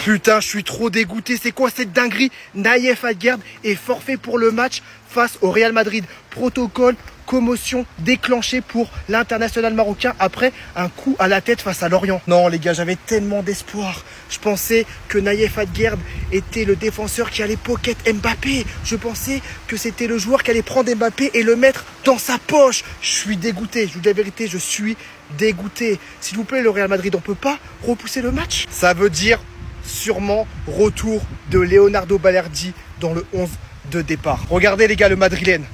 Putain, je suis trop dégoûté. C'est quoi cette dinguerie? Nayef Aguerd est forfait pour le match face au Real Madrid. Protocole, commotion déclenchée pour l'international marocain après un coup à la tête face à Lorient. Non les gars, j'avais tellement d'espoir. Je pensais que Nayef Aguerd était le défenseur qui allait pocket Mbappé. Je pensais que c'était le joueur qui allait prendre Mbappé et le mettre dans sa poche. Je suis dégoûté, je vous dis la vérité, je suis dégoûté. S'il vous plaît, le Real Madrid, on peut pas repousser le match? Ça veut dire sûrement retour de Leonardo Balerdi dans le 11 de départ. Regardez les gars, le madrilène.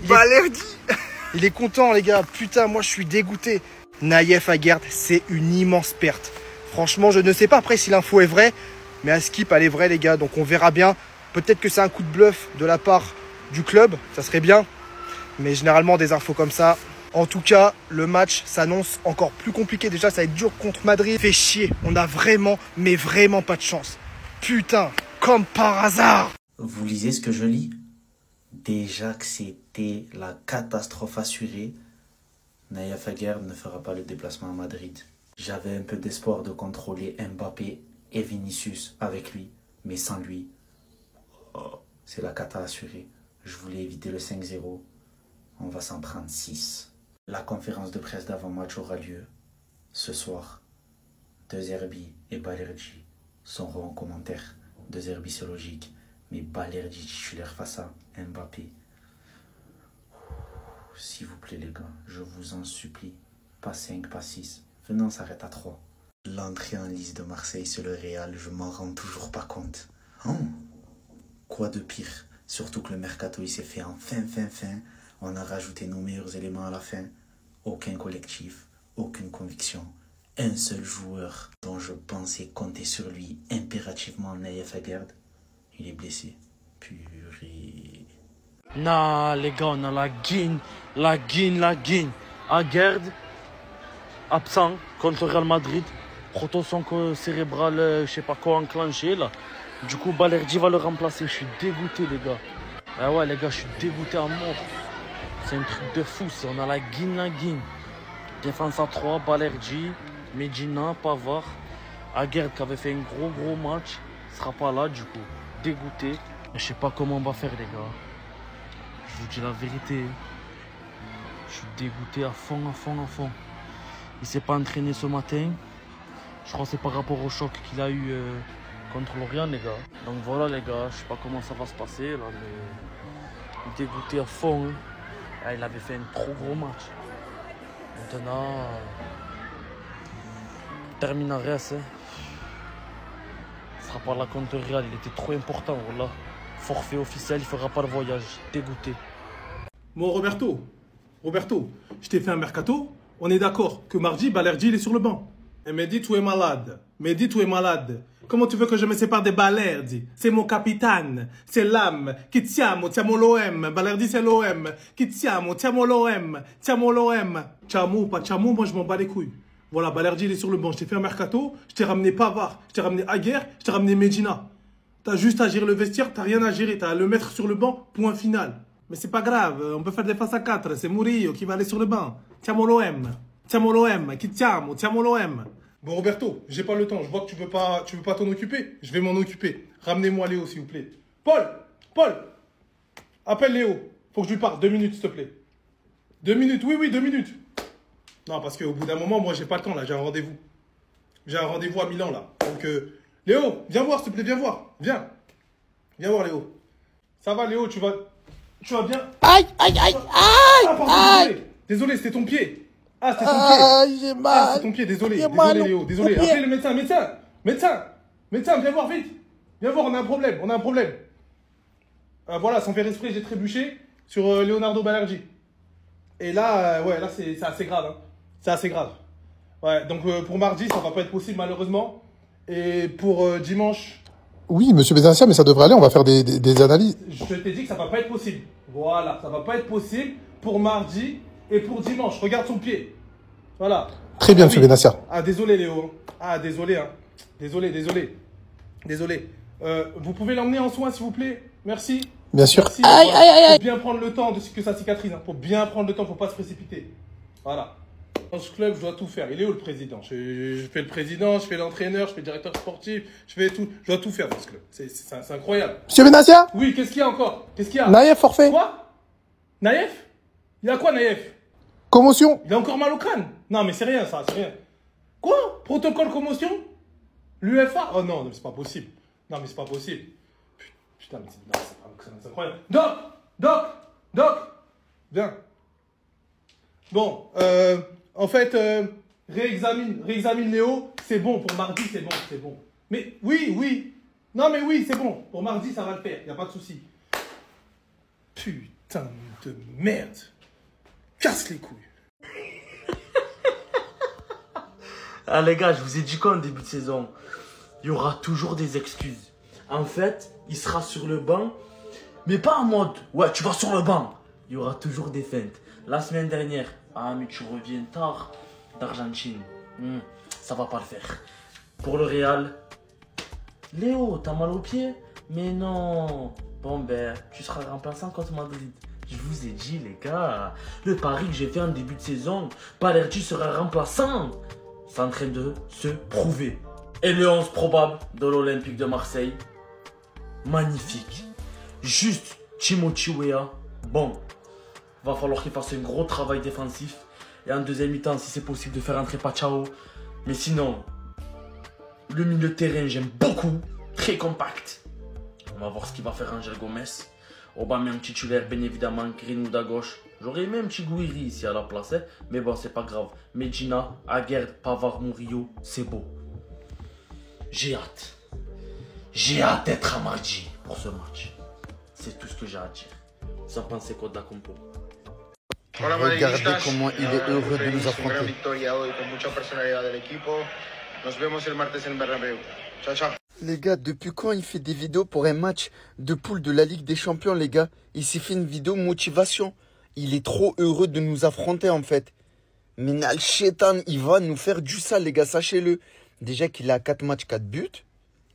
Balerdi il est content les gars. Putain, moi je suis dégoûté. Nayef Aguerd, c'est une immense perte. Franchement, je ne sais pas après si l'info est vraie, mais à skip, elle est vraie les gars. Donc on verra bien. Peut-être que c'est un coup de bluff de la part du club. Ça serait bien. Mais généralement, des infos comme ça. En tout cas, le match s'annonce encore plus compliqué. Déjà, ça va être dur contre Madrid. Fait chier. On a vraiment, mais vraiment pas de chance. Putain, comme par hasard. Vous lisez ce que je lis? Déjà que c'était la catastrophe assurée, Nayef Aguerd ne fera pas le déplacement à Madrid. J'avais un peu d'espoir de contrôler Mbappé et Vinicius avec lui, mais sans lui, c'est la cata assurée. Je voulais éviter le 5-0. On va s'en prendre 6. La conférence de presse d'avant-match aura lieu ce soir. De Zerbi et Balerdi seront en commentaire. De Zerbi, c'est logique, mais Balerdi titulaire face à Mbappé. S'il vous plaît les gars, je vous en supplie. Pas 5, pas 6. Venez, on s'arrête à 3. L'entrée en lice de Marseille sur le Real, je m'en rends toujours pas compte. Oh, quoi de pire? Surtout que le mercato il s'est fait en fin. On a rajouté nos meilleurs éléments à la fin. Aucun collectif, aucune conviction. Un seul joueur dont je pensais compter sur lui impérativement, Nayef Aguerd. Il est blessé. Purée. Non, les gars, on a la guine. Aguerd, absent contre le Real Madrid. Protoson cérébral, je sais pas quoi, enclenché là. Du coup, Balerdi va le remplacer. Je suis dégoûté, les gars. Ah ouais, les gars, je suis dégoûté à mort. C'est un truc de fou, on a la guine. Défense à 3, Balerdi, Medina, Pavard. Aguerd qui avait fait un gros match. Il sera pas là, du coup. Dégoûté. Je sais pas comment on va faire, les gars. Je vous dis la vérité. Je suis dégoûté à fond. Il s'est pas entraîné ce matin. Je crois que c'est par rapport au choc qu'il a eu contre Lorient, les gars. Donc voilà, les gars. Je sais pas comment ça va se passer, là, mais dégoûté à fond. Hein. Ah, il avait fait un trop gros match. Maintenant, Terminares, hein. Ce sera pas la contre Real, il était trop important, voilà. Forfait officiel, il fera pas le voyage. Dégoûté. Bon, Roberto, je t'ai fait un mercato. On est d'accord que mardi, Balerdi, il est sur le banc. Et Mehdi, tu es malade. Comment tu veux que je me sépare de Balerdi? C'est mon capitaine. C'est l'âme. Chi siamo l'OM. Balerdi, c'est l'OM. Chi siamo l'OM. Tiamo, pas Tiamo, moi je m'en bats les couilles. Voilà, Balerdi, il est sur le banc. Je t'ai fait un mercato. Je t'ai ramené Pavard. Je t'ai ramené Aguerd. Je t'ai ramené Medina. T'as juste à gérer le vestiaire. T'as rien à gérer. T'as à le mettre sur le banc. Point final. Mais c'est pas grave. On peut faire des passes à 4. C'est Murillo qui va aller sur le banc. Tiamo l'OM. Chi tiamo l'OM. Bon Roberto, j'ai pas le temps, je vois que tu veux pas t'en occuper. Je vais m'en occuper. Ramenez-moi Léo s'il vous plaît. Paul, appelle Léo. Faut que je lui parle. 2 minutes s'il te plaît. 2 minutes, oui, 2 minutes. Non, parce qu'au bout d'un moment, moi j'ai pas le temps là, j'ai un rendez-vous. J'ai un rendez-vous à Milan là. Donc Léo, viens voir s'il te plaît, viens voir. Viens voir Léo. Ça va Léo, tu vas bien? Aïe. Ah pardon, désolé, c'était ton pied. Ah, c'était ton pied. J'ai mal. Ah, c'est ton pied, désolé Léo, désolé. Appelez le médecin, viens voir vite. Viens voir, on a un problème. Voilà, sans faire exprès, j'ai trébuché sur Leonardo Balerdi. Et là, là, c'est assez grave. Hein. C'est assez grave. Ouais, donc pour mardi, ça va pas être possible malheureusement. Et pour dimanche... Oui, monsieur Bézantia, mais ça devrait aller, on va faire des analyses. Je t'ai dit que ça va pas être possible. Voilà, ça va pas être possible pour mardi et pour dimanche. Regarde son pied. Voilà. Très bien, monsieur Benassia. Ah, désolé, Léo. Ah, désolé. Hein. Désolé. Vous pouvez l'emmener en soins, s'il vous plaît? Merci. Bien sûr. Merci. Faut bien prendre le temps que ça cicatrise. Hein. Faut bien prendre le temps, faut pas se précipiter. Voilà. Dans ce club, je dois tout faire. Il est où le président? Je fais le président, je fais l'entraîneur, je fais le directeur sportif, je fais tout. Je dois tout faire dans ce club. C'est incroyable. Monsieur Benassia? Oui, qu'est-ce qu'il y a encore? Qu'est-ce qu'il y a? Naïef forfait. Quoi? Naïef? Il y a quoi, Naïef? Commotion. Il a encore mal au crâne? Non, mais c'est rien, ça, c'est rien. Quoi? Protocole commotion? L'UEFA? Oh non, c'est pas possible. Non, mais c'est pas possible. Putain, mais c'est incroyable. Doc! Viens. Bon, en fait, réexamine Léo. C'est bon, pour mardi, c'est bon. Mais oui. Non, mais oui, c'est bon. Pour mardi, ça va le faire, y a pas de souci. Putain de merde. Casse les couilles. Ah les gars, je vous ai dit quoi en début de saison? Il y aura toujours des excuses. En fait, il sera sur le banc, mais pas en mode « Ouais, tu vas sur le banc ». Il y aura toujours des feintes. La semaine dernière, « Ah, mais tu reviens tard d'Argentine. Ça va pas le faire. » Pour le Real, « Léo, t'as mal au pied? Mais non. Bon ben, tu seras remplaçant contre Madrid. » Je vous ai dit les gars, le pari que j'ai fait en début de saison, Balerdi sera remplaçant. C'est en train de se prouver. Et le 11 probable de l'Olympique de Marseille, magnifique. Juste Timothy Weah, bon. Va falloir qu'il fasse un gros travail défensif. Et en deuxième mi-temps, si c'est possible, de faire entrer Pachao. Mais sinon, le milieu de terrain, j'aime beaucoup. Très compact. On va voir ce qu'il va faire Angel Gomez. Aubameyang titulaire, bien évidemment. Greenwood à gauche. J'aurais aimé un petit Gouiri ici à la place. Hein. Mais bon, c'est pas grave. Medina, Aguerd, Pavard, Murillo, c'est beau. J'ai hâte. J'ai hâte d'être à mardi pour ce match. C'est tout ce que j'ai à dire. Vous en pensez quoi de la compo? Regardez comment il est heureux de nous affronter. Les gars, depuis quand il fait des vidéos pour un match de poule de la Ligue des Champions, les gars? Il s'est fait une vidéo motivation. Il est trop heureux de nous affronter, en fait. Mais Nal Chétan, il va nous faire du sale, les gars, sachez-le. Déjà qu'il a 4 matchs, 4 buts.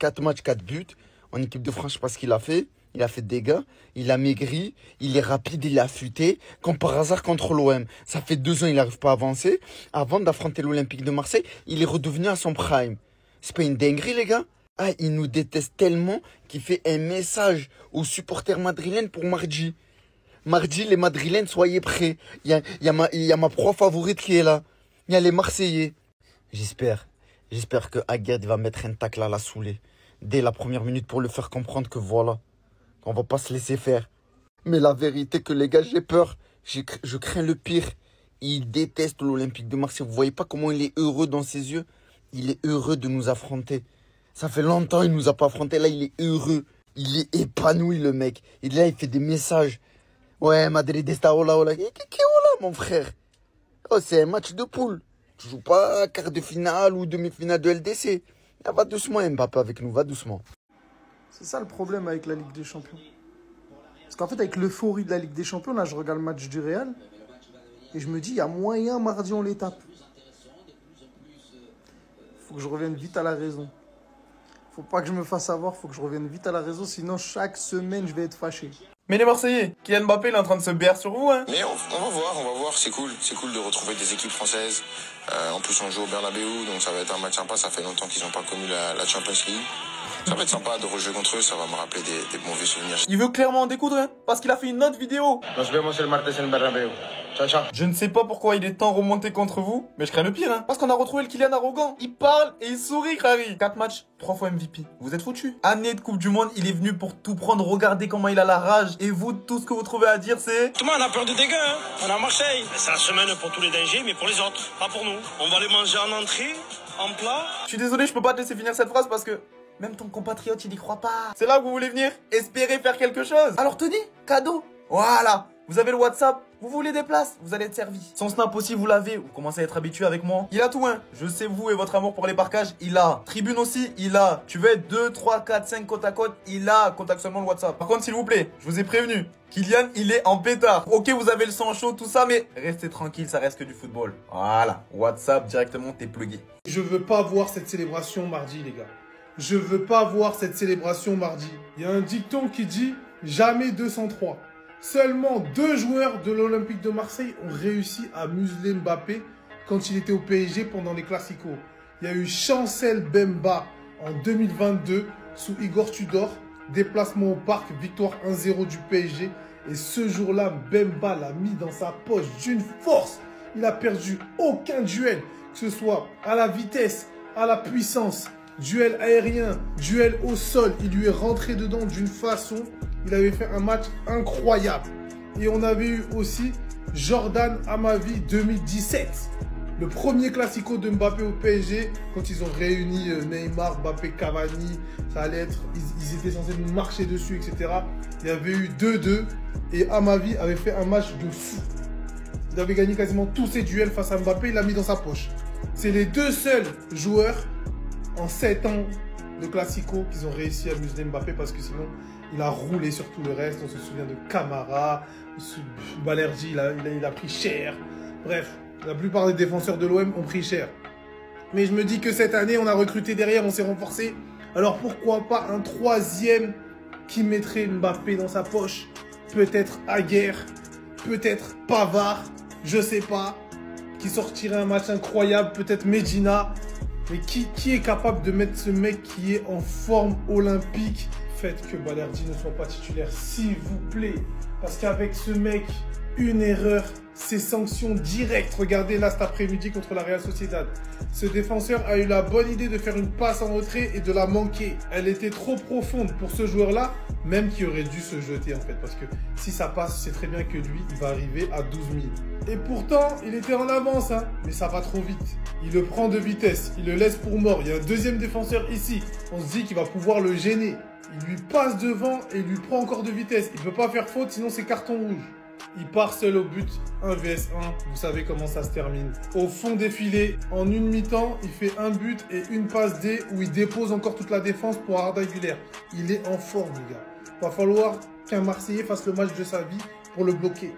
4 matchs, 4 buts. En équipe de France, je sais pas ce qu'il a fait. Il a fait des dégâts. Il a maigri. Il est rapide, il est affûté. Comme par hasard contre l'OM. Ça fait 2 ans, il n'arrive pas à avancer. Avant d'affronter l'Olympique de Marseille, il est redevenu à son prime. C'est pas une dinguerie, les gars? Ah, il nous déteste tellement qu'il fait un message aux supporters madrilènes pour mardi. Mardi, les madrilènes, soyez prêts. Il y a ma proie favorite qui est là. Il y a les Marseillais. J'espère que Aguerd va mettre un tacle à la saoulée. Dès la première minute pour le faire comprendre que voilà. On va pas se laisser faire. Mais la vérité que les gars, j'ai peur. Je crains le pire. Il déteste l'Olympique de Marseille. Vous voyez pas comment il est heureux dans ses yeux? Il est heureux de nous affronter. Ça fait longtemps qu'il nous a pas affronté. Là, il est heureux. Il est épanoui, le mec. Et là, il fait des messages. Ouais, Madrid está hola, hola. Qu'est-ce hola, mon frère? Oh, c'est un match de poule. Tu joues pas quart de finale ou demi-finale de LDC. Ah, va doucement, Mbappé, avec nous. Va doucement. C'est ça le problème avec la Ligue des Champions. Parce qu'en fait, avec l'euphorie de la Ligue des Champions, là, je regarde le match du Real. Et je me dis, il y a moyen, mardi, on les tape. Faut que je revienne vite à la raison. Faut pas que je me fasse avoir, faut que je revienne vite à la raison. Sinon, chaque semaine, je vais être fâché. Mais les Marseillais, Kylian Mbappé, il est en train de se BR sur vous, hein. Mais on va voir, c'est cool de retrouver des équipes françaises. En plus, on joue au Bernabeu, donc ça va être un match sympa. Ça fait longtemps qu'ils n'ont pas connu la Champions League. Ça va être sympa de rejouer contre eux, ça va me rappeler des bons vieux souvenirs. Il veut clairement en découdre, hein, parce qu'il a fait une autre vidéo. Nos vemos el martes en Bernabeu. Ciao, ciao. Je ne sais pas pourquoi il est tant remonté contre vous, mais je crains le pire, hein. Parce qu'on a retrouvé le Kylian arrogant. Il parle et il sourit, Harry. 4 matchs, 3 fois MVP. Vous êtes foutus. Année de Coupe du Monde, il est venu pour tout prendre. Regardez comment il a la rage. Et vous, tout ce que vous trouvez à dire, c'est... Tout le monde a peur des dégâts, hein. On est à Marseille. C'est la semaine pour tous les dangers, mais pour les autres, pas pour nous. On va les manger en entrée, en plat. Je suis désolé, je peux pas te laisser finir cette phrase parce que... même ton compatriote, il y croit pas. C'est là que vous voulez venir? Espérer faire quelque chose. Alors tenez, cadeau. Voilà. Vous avez le WhatsApp. Vous voulez des places, vous allez être servi. Son Snap aussi, vous l'avez. Vous commencez à être habitué avec moi. Il a tout, hein. Je sais vous et votre amour pour les parcages. Il a. Tribune aussi, il a. Tu veux être 2, 3, 4, 5 côte à côte. Il a. Contacte seulement le WhatsApp. Par contre, s'il vous plaît, je vous ai prévenu. Kylian, il est en pétard. Ok, vous avez le sang chaud, tout ça, mais restez tranquille, ça reste que du football. Voilà. WhatsApp, directement, t'es plugué. Je veux pas voir cette célébration mardi, les gars. Je veux pas voir cette célébration mardi. Il y a un dicton qui dit jamais 203. Seulement 2 joueurs de l'Olympique de Marseille ont réussi à museler Mbappé quand il était au PSG pendant les Classicos. Il y a eu Chancel Bemba en 2022 sous Igor Tudor. Déplacement au parc, victoire 1-0 du PSG. Et ce jour-là, Bemba l'a mis dans sa poche d'une force. Il n'a perdu aucun duel, que ce soit à la vitesse, à la puissance, duel aérien, duel au sol. Il lui est rentré dedans d'une façon. Il avait fait un match incroyable. Et on avait eu aussi Jordan Amavi 2017. Le premier classico de Mbappé au PSG, quand ils ont réuni Neymar, Mbappé, Cavani, ça allait être, ils étaient censés nous marcher dessus, etc. Il y avait eu 2-2 et Amavi avait fait un match de fou. Il avait gagné quasiment tous ses duels face à Mbappé, il l'a mis dans sa poche. C'est les deux seuls joueurs en 7 ans de classico qu'ils ont réussi à museler Mbappé parce que sinon, il a roulé sur tout le reste. On se souvient de Camara, Balerdi, il a pris cher. Bref. La plupart des défenseurs de l'OM ont pris cher. Mais je me dis que cette année, on a recruté derrière, on s'est renforcé. Alors pourquoi pas un troisième qui mettrait Mbappé dans sa poche? Peut-être Aguerre, peut-être Pavard, je sais pas. Qui sortirait un match incroyable, peut-être Medina. Mais qui est capable de mettre ce mec qui est en forme olympique? Faites que Balerdi ne soit pas titulaire, s'il vous plaît. Parce qu'avec ce mec, une erreur, c'est sanction directe. Regardez là cet après-midi contre la Real Sociedad. Ce défenseur a eu la bonne idée de faire une passe en retrait et de la manquer. Elle était trop profonde pour ce joueur-là, même qui aurait dû se jeter en fait. Parce que si ça passe, c'est très bien que lui, il va arriver à 12 000. Et pourtant, il était en avance, hein, mais ça va trop vite. Il le prend de vitesse, il le laisse pour mort. Il y a un deuxième défenseur ici. On se dit qu'il va pouvoir le gêner. Il lui passe devant et il lui prend encore de vitesse. Il ne peut pas faire faute, sinon c'est carton rouge. Il part seul au but, 1 vs 1, vous savez comment ça se termine. Au fond des filets, en une mi-temps, il fait un but et une passe D où il dépose encore toute la défense pour Arda Güler. Il est en forme, les gars. Va falloir qu'un Marseillais fasse le match de sa vie pour le bloquer.